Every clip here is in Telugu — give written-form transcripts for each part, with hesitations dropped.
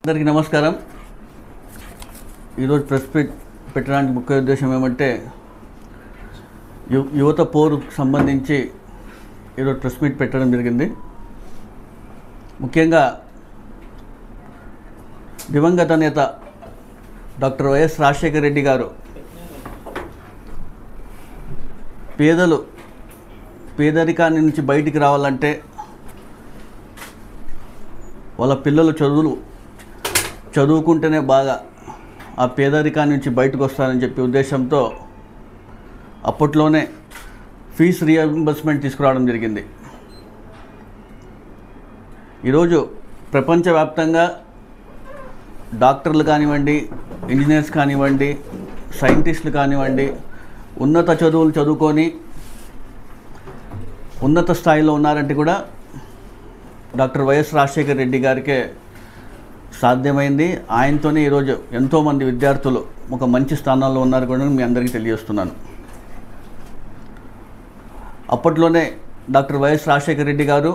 అందరికీ నమస్కారం. ఈరోజు ప్రెస్ మీట్ పెట్టడానికి ముఖ్య ఉద్దేశం ఏమంటే యువత పోరుకు సంబంధించి ఈరోజు ప్రెస్ మీట్ పెట్టడం జరిగింది. ముఖ్యంగా దివంగత నేత డాక్టర్ వైఎస్ రాజశేఖర రెడ్డి గారు పేదరికాన్ని నుంచి బయటికి రావాలంటే వాళ్ళ పిల్లలు చదువుకుంటేనే బాగా ఆ పేదరికాన్ని నుంచి బయటకు వస్తారని చెప్పే ఉద్దేశంతో అప్పట్లోనే ఫీజు రీయింబర్స్మెంట్ తీసుకురావడం జరిగింది. ఈరోజు ప్రపంచవ్యాప్తంగా డాక్టర్లు కానివ్వండి, ఇంజనీర్స్ కానివ్వండి, సైంటిస్టులు కానివ్వండి, ఉన్నత చదువులు చదువుకొని ఉన్నత స్థాయిలో ఉన్నారంటే కూడా డాక్టర్ వైఎస్ రాజశేఖర రెడ్డి గారికే సాధ్యమైంది. ఆయనతోనే ఈరోజు ఎంతోమంది విద్యార్థులు ఒక మంచి స్థానాల్లో ఉన్నారు కూడా మీ అందరికీ తెలియజేస్తున్నాను. అప్పట్లోనే డాక్టర్ వైఎస్ రాజశేఖర రెడ్డి గారు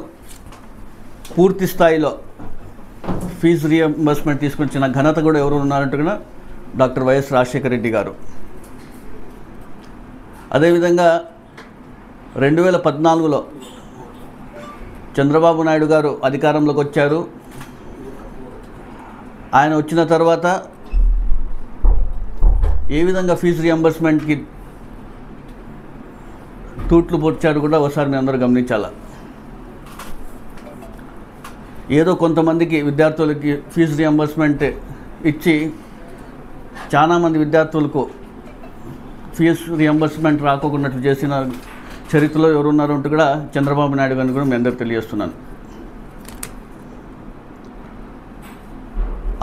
పూర్తి స్థాయిలో ఫీజు రీయింబర్స్మెంట్ తీసుకొచ్చిన ఘనత కూడా ఎవరు ఉన్నారంటే కూడా డాక్టర్ వైఎస్ రాజశేఖర రెడ్డి గారు. అదేవిధంగా 2014లో చంద్రబాబు నాయుడు గారు అధికారంలోకి వచ్చారు. ఆయన వచ్చిన తర్వాత ఏ విధంగా ఫీజు రీయింబర్స్మెంట్కి తూట్లు పొడిచారు కూడా ఒకసారి మీ అందరూ గమనించాలి. ఏదో కొంతమందికి విద్యార్థులకి ఫీజు రీయింబర్స్మెంట్ ఇచ్చి చాలామంది విద్యార్థులకు ఫీజు రీయింబర్స్మెంట్ రాకోకున్నట్లు చేసిన చరిత్రలో ఎవరున్నారు అంటూ కూడా చంద్రబాబు నాయుడు గారిని కూడా మీ అందరికీ తెలియజేస్తున్నాను.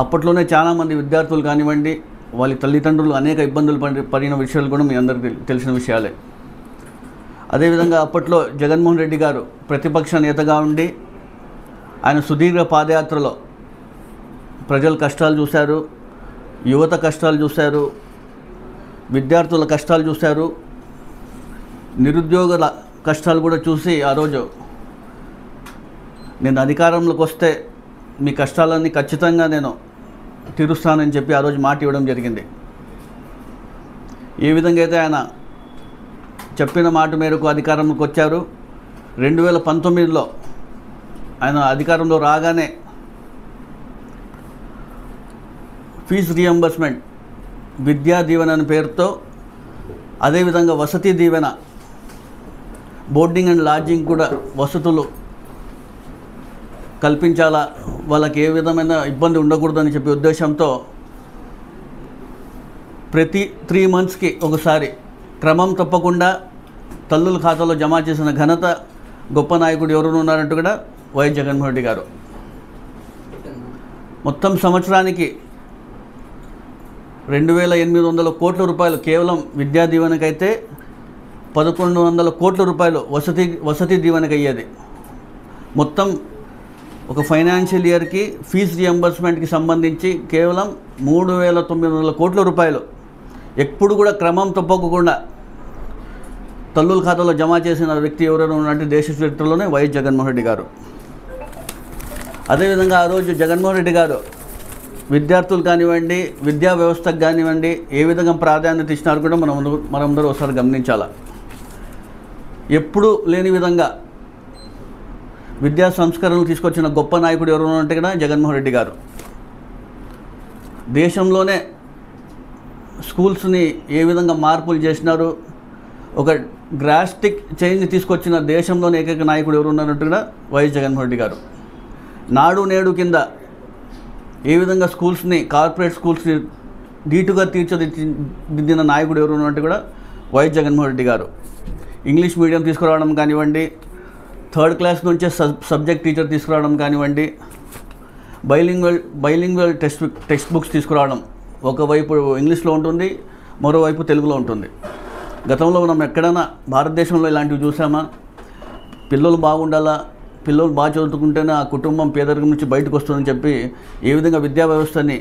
అప్పట్లోనే చాలామంది విద్యార్థులు కానివ్వండి, వాళ్ళ తల్లిదండ్రులు అనేక ఇబ్బందులు పడిన విషయాలు కూడా మీ అందరికీ తెలిసిన విషయాలే. అదేవిధంగా అప్పట్లో జగన్మోహన్ రెడ్డి గారు ప్రతిపక్ష నేతగా ఉండి ఆయన సుదీర్ఘ పాదయాత్రలో ప్రజల కష్టాలు చూశారు, యువత కష్టాలు చూశారు, విద్యార్థుల కష్టాలు చూశారు, నిరుద్యోగుల కష్టాలు కూడా చూసి ఆ రోజు నేను అధికారంలోకి వస్తే మీ కష్టాలన్నీ ఖచ్చితంగా నేను తీరుస్తానని చెప్పి ఆ రోజు మాట ఇవ్వడం జరిగింది. ఏ విధంగా అయితే ఆయన చెప్పిన మాట మేరకు అధికారంలోకి వచ్చారు. 2019లో ఆయన అధికారంలో రాగానే ఫీజు రీయింబర్స్మెంట్ విద్యా దీవెన అనే పేరుతో, అదేవిధంగా Vasathi Deevena, boarding and lodging కూడా వసతులు కల్పించాలా, వాళ్ళకి ఏ విధమైన ఇబ్బంది ఉండకూడదని చెప్పే ఉద్దేశంతో ప్రతి 3 monthsకి ఒకసారి క్రమం తప్పకుండా తల్లుల ఖాతాలో జమ చేసిన ఘనత గొప్ప నాయకుడు ఎవరు ఉన్నారంటూ కూడా వైఎస్ జగన్మోహన్ రెడ్డి గారు. మొత్తం సంవత్సరానికి 2800 కోట్ల రూపాయలు కేవలం విద్యా దీవెనకైతే 1100 కోట్ల రూపాయలు వసతి దీవెనకి అయ్యేది. మొత్తం ఒక ఫైనాన్షియల్ ఇయర్కి ఫీజు రీయింబర్స్మెంట్కి సంబంధించి కేవలం 3900 కోట్ల రూపాయలు ఎప్పుడు కూడా క్రమం తప్పకుండా తల్లుల ఖాతాలో జమ చేసిన వ్యక్తి ఎవరైనా ఉన్నట్టు దేశ చరిత్రలోనే వైఎస్ జగన్మోహన్ రెడ్డి గారు. అదేవిధంగా ఆ రోజు జగన్మోహన్ రెడ్డి గారు విద్యార్థులు కానివ్వండి, విద్యా వ్యవస్థకు కానివ్వండి ఏ విధంగా ప్రాధాన్యత ఇచ్చినారు కూడా మనందరూ ఒకసారి గమనించాలి. ఎప్పుడూ లేని విధంగా విద్యా సంస్కరణలు తీసుకొచ్చిన గొప్ప నాయకుడు ఎవరు అంటే కదా జగన్మోహన్ రెడ్డి గారు. దేశంలోనే స్కూల్స్ని ఏ విధంగా మార్పులు చేసినారు, ఒక డ్రాస్టిక్ చేంజ్ తీసుకొచ్చిన దేశంలోనే ఏకైక నాయకుడు ఎవరు ఉన్నారంటే కూడా వైఎస్ జగన్మోహన్ రెడ్డి గారు. నాడు నేడు కింద ఏ విధంగా స్కూల్స్ని, కార్పొరేట్ స్కూల్స్ని ధీటుగా తీర్చిదిద్దిన నాయకుడు ఎవరు అంటే కూడా వైఎస్ జగన్మోహన్ రెడ్డి గారు. ఇంగ్లీష్ మీడియం తీసుకురావడం కానివ్వండి, 3rd క్లాస్ నుంచే సబ్జెక్ట్ టీచర్ తీసుకురావడం కానివ్వండి, బైలింగ్వల్ టెక్స్ట్ బుక్స్ తీసుకురావడం, ఒకవైపు ఇంగ్లీష్లో ఉంటుంది, మరోవైపు తెలుగులో ఉంటుంది. గతంలో మనం ఎక్కడైనా భారతదేశంలో ఇలాంటివి చూసామా? పిల్లలు బాగుండాలా, పిల్లలు బాగా చదువుకుంటేనే ఆ కుటుంబం పేదరికం నుంచి బయటకు వస్తుందని చెప్పి ఏ విధంగా విద్యా వ్యవస్థని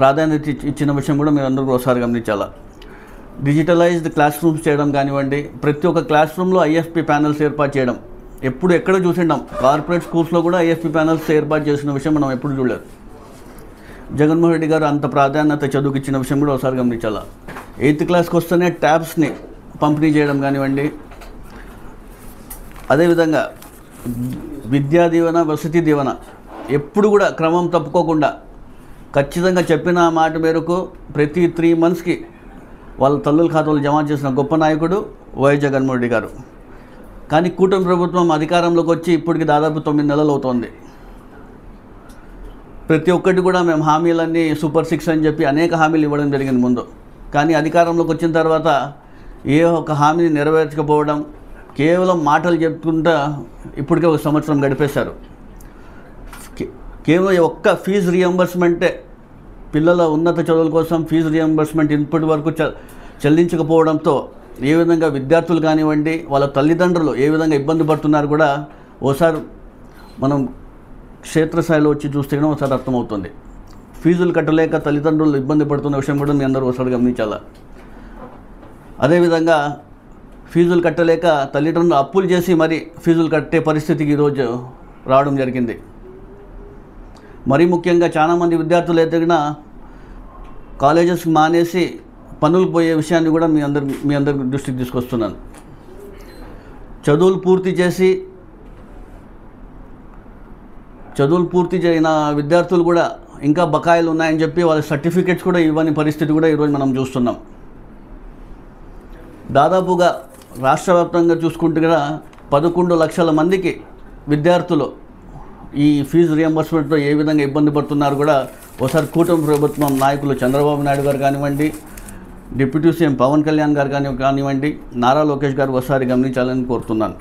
ప్రాధాన్యత ఇచ్చిన విషయం కూడా మీరు అందరూ ఒకసారి గమనించాలా. డిజిటలైజ్డ్ క్లాస్ రూమ్స్ చేయడం కానివ్వండి, ప్రతి ఒక్క క్లాస్ రూమ్లో IFP ప్యానల్స్ ఏర్పాటు చేయడం, ఎప్పుడు ఎక్కడ చూసిండాం. కార్పొరేట్ స్కూల్స్లో కూడా ఐఎఫ్పి ప్యానల్స్ ఏర్పాటు చేసిన విషయం మనం ఎప్పుడు చూడలేదు. జగన్మోహన్ రెడ్డి గారు అంత ప్రాధాన్యత చదువుకి ఇచ్చిన విషయం కూడా ఒకసారి గమనించాలా. 8th క్లాస్కి వస్తేనే ట్యాబ్స్ని పంపిణీ చేయడం కానివ్వండి, అదేవిధంగా విద్యా దీవెన, వసతి దీవెన ఎప్పుడు కూడా క్రమం తప్పుకోకుండా ఖచ్చితంగా చెప్పిన మాట మేరకు ప్రతి 3 monthsకి వాళ్ళ తల్లుల ఖాతాలు జమ చేసిన గొప్ప నాయకుడు వైఎస్ జగన్మోహన్ రెడ్డి గారు. కానీ కూటమి ప్రభుత్వం అధికారంలోకి వచ్చి ఇప్పటికి దాదాపు 9 నెలలు అవుతోంది. ప్రతి ఒక్కటి కూడా మేము హామీలన్నీ సూపర్ 6 అని చెప్పి అనేక హామీలు ఇవ్వడం జరిగింది ముందు. కానీ అధికారంలోకి వచ్చిన తర్వాత ఏ ఒక్క హామీని నెరవేర్చకపోవడం, కేవలం మాటలు చెప్పుకుంటా ఇప్పటికే 1 సంవత్సరం గడిపేశారు. కేవలం ఒక్క ఫీజు రియంబర్స్మెంటే, పిల్లల ఉన్నత చదువుల కోసం ఫీజు రియంబర్స్మెంట్ ఇప్పటి వరకు చెల్లించకపోవడంతో ఏ విధంగా విద్యార్థులు కానివ్వండి, వాళ్ళ తల్లిదండ్రులు ఏ విధంగా ఇబ్బంది పడుతున్నారు కూడా ఓసారి మనం క్షేత్రస్థాయిలో వచ్చి చూస్తే కూడా ఒకసారి అర్థమవుతుంది. ఫీజులు కట్టలేక తల్లిదండ్రులు ఇబ్బంది పడుతున్న విషయం కూడా మీ అందరూ ఒకసారి గమనించాలా. అదేవిధంగా ఫీజులు కట్టలేక తల్లిదండ్రులు అప్పులు చేసి మరి ఫీజులు కట్టే పరిస్థితికి ఈరోజు రావడం జరిగింది. మరీ ముఖ్యంగా చాలామంది విద్యార్థులు ఎదిగిన కాలేజెస్ మానేసి పనులకు పోయే విషయాన్ని కూడా మీ అందరి దృష్టికి తీసుకొస్తున్నాను. చదువులు పూర్తి చేయన విద్యార్థులు కూడా ఇంకా బకాయిలు ఉన్నాయని చెప్పి వాళ్ళ సర్టిఫికెట్స్ కూడా ఇవ్వని పరిస్థితి కూడా ఈరోజు మనం చూస్తున్నాం. దాదాపుగా రాష్ట్ర వ్యాప్తంగా చూసుకుంటే కూడా 11 లక్షల మందికి విద్యార్థులు ఈ ఫీజు రియంబర్స్మెంట్తో ఏ విధంగా ఇబ్బంది పడుతున్నారు కూడా ఒకసారి కూటమి ప్రభుత్వం నాయకులు చంద్రబాబు నాయుడు గారు కానివ్వండి, డిప్యూటీ సీఎం పవన్ కళ్యాణ్ గారు కానివ్వండి, నారా లోకేష్ గారు ఒకసారి గమనించాలని కోరుతున్నాను.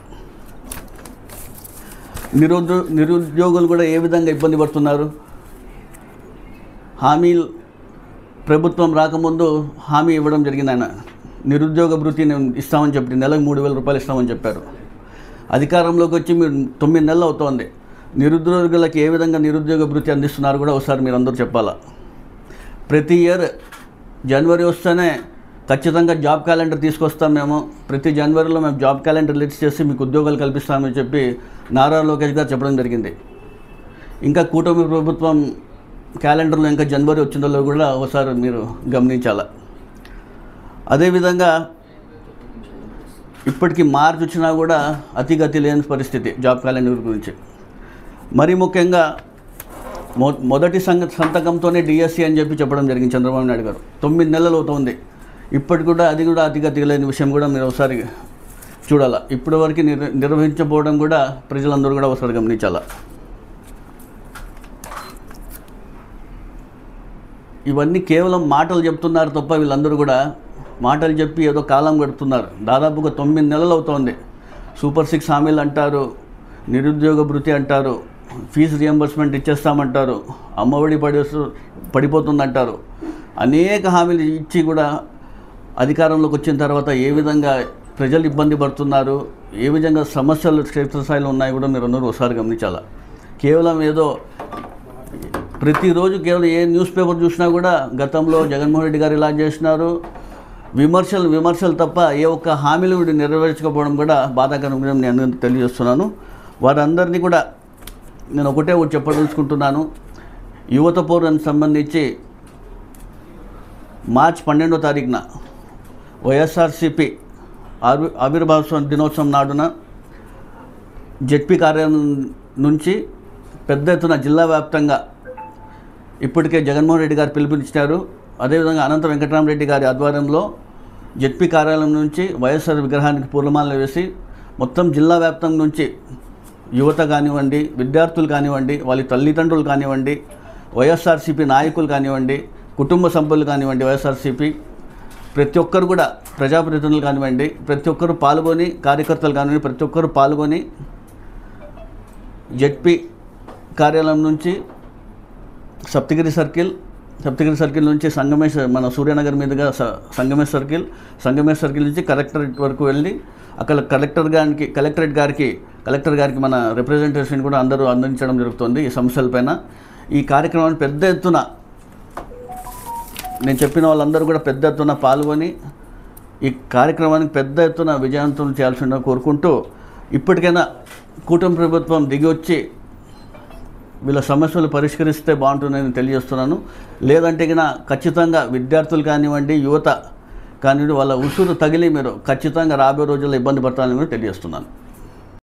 నిరుద్యోగులు కూడా ఏ విధంగా ఇబ్బంది పడుతున్నారు. హామీలు ప్రభుత్వం రాకముందు హామీ ఇవ్వడం జరిగింది. ఆయన నిరుద్యోగ భృతిని ఇస్తామని చెప్పి నెలకు 3,000 రూపాయలు ఇస్తామని చెప్పారు. అధికారంలోకి వచ్చి మీరు 9 నెలలు అవుతోంది. నిరుద్యోగులకు ఏ విధంగా నిరుద్యోగ భృతి అందిస్తున్నారు కూడా ఒకసారి మీరు అందరూ చెప్పాలా. ప్రతి ఇయర్ జనవరి వస్తేనే ఖచ్చితంగా జాబ్ క్యాలెండర్ తీసుకొస్తాం, మేము ప్రతి జనవరిలో మేము జాబ్ క్యాలెండర్ రిలీజ్ చేసి మీకు ఉద్యోగాలు కల్పిస్తామని చెప్పి నారా లోకేష్ గారు చెప్పడం జరిగింది. ఇంకా కూటమి ప్రభుత్వం క్యాలెండర్లో ఇంకా జనవరి వచ్చిందో కూడా ఒకసారి మీరు గమనించాలా. అదేవిధంగా ఇప్పటికీ మార్చి వచ్చినా కూడా అతిగతి లేని పరిస్థితి జాబ్ క్యాలెండర్ గురించి. మరీ ముఖ్యంగా మొదటి సంతకంతోనే డిఎస్సి అని చెప్పి చెప్పడం జరిగింది చంద్రబాబు నాయుడు గారు. 9 నెలలు అవుతుంది. ఇప్పటికి కూడా అది కూడా అతిగతి లేని విషయం కూడా మీరు ఒకసారి చూడాలా. ఇప్పటి వరకు నిర్వహించబోవడం కూడా ప్రజలందరూ కూడా ఒకసారి గమనించాలా. ఇవన్నీ కేవలం మాటలు చెప్తున్నారు తప్ప వీళ్ళందరూ కూడా మాటలు చెప్పి ఏదో కాలం గడుపుతున్నారు. దాదాపుగా 9 నెలలు అవుతోంది. సూపర్ 6 హామీలు అంటారు, నిరుద్యోగ భృతి అంటారు, ఫీజు రియంబర్స్మెంట్ ఇచ్చేస్తామంటారు, అమ్మఒడి పడిపోతుందంటారు. అనేక హామీలు ఇచ్చి కూడా అధికారంలోకి వచ్చిన తర్వాత ఏ విధంగా ప్రజలు ఇబ్బంది పడుతున్నారు, ఏ విధంగా సమస్యలు క్షేత్రస్థాయిలో ఉన్నాయి కూడా మీరు అందరూ ఒకసారి గమనించాలా. కేవలం ఏదో ప్రతిరోజు కేవలం ఏ న్యూస్ పేపర్ చూసినా కూడా గతంలో జగన్మోహన్ రెడ్డి గారు ఇలా చేసినారు, విమర్శలు తప్ప ఏ ఒక్క హామీలు నెరవేర్చకపోవడం కూడా బాధాకరంగా నేను తెలియజేస్తున్నాను. వారందరినీ కూడా నేను ఒకటి చెప్పదలుచుకుంటున్నాను. యువత పౌరానికి సంబంధించి మార్చి 12వ తారీఖున వైఎస్ఆర్సీపీ ఆవిర్భావ దినోత్సవం నాడున జెడ్పీ కార్యాలయం నుంచి పెద్ద ఎత్తున జిల్లా వ్యాప్తంగా ఇప్పటికే జగన్మోహన్ రెడ్డి గారు పిలుపునిచ్చారు. అదేవిధంగా అనంత వెంకటరామరెడ్డి గారి ఆధ్వర్యంలో జెడ్పీ కార్యాలయం నుంచి వైఎస్ఆర్ విగ్రహానికి పూలమాలలు వేసి మొత్తం జిల్లా వ్యాప్తం నుంచి యువత కానివ్వండి, విద్యార్థులు కానివ్వండి, వాళ్ళ తల్లిదండ్రులు కానివ్వండి, వైఎస్ఆర్సీపీ నాయకులు కానివ్వండి, కుటుంబ సభ్యులు కానివ్వండి, వైఎస్ఆర్సీపీ ప్రతి ఒక్కరు కూడా ప్రజాప్రతినిధులు కానివ్వండి, ప్రతి ఒక్కరు పాల్గొని, కార్యకర్తలు కానివ్వండి, ప్రతి ఒక్కరు పాల్గొని జెడ్పీ కార్యాలయం నుంచి సప్తగిరి సర్కిల్ నుంచి మన సూర్యనగర్ మీదుగా సంగమేశ్ సర్కిల్ నుంచి కలెక్టరేట్ వరకు వెళ్ళి అక్కడ కలెక్టరేట్ గారికి మన రిప్రజెంటేషన్ కూడా అందరూ అందించడం జరుగుతుంది ఈ సమస్యలపైన. ఈ కార్యక్రమాన్ని పెద్ద ఎత్తున నేను చెప్పిన వాళ్ళందరూ కూడా పెద్ద ఎత్తున పాల్గొని ఈ కార్యక్రమానికి పెద్ద ఎత్తున విజయవంతం చేయాల్సిందిగా కోరుకుంటూ ఇప్పటికైనా కూటమి ప్రభుత్వం దిగి వచ్చి వీళ్ళ సమస్యలు పరిష్కరిస్తే బాగుంటుందని తెలియజేస్తున్నాను. లేదంటే కన్నా ఖచ్చితంగా విద్యార్థులు కానివ్వండి, యువత కానివ్వండి, వాళ్ళ ఉసురు తగిలి మీరు ఖచ్చితంగా రాబోయే రోజుల్లో ఇబ్బంది పడతారని కూడా తెలియజేస్తున్నాను.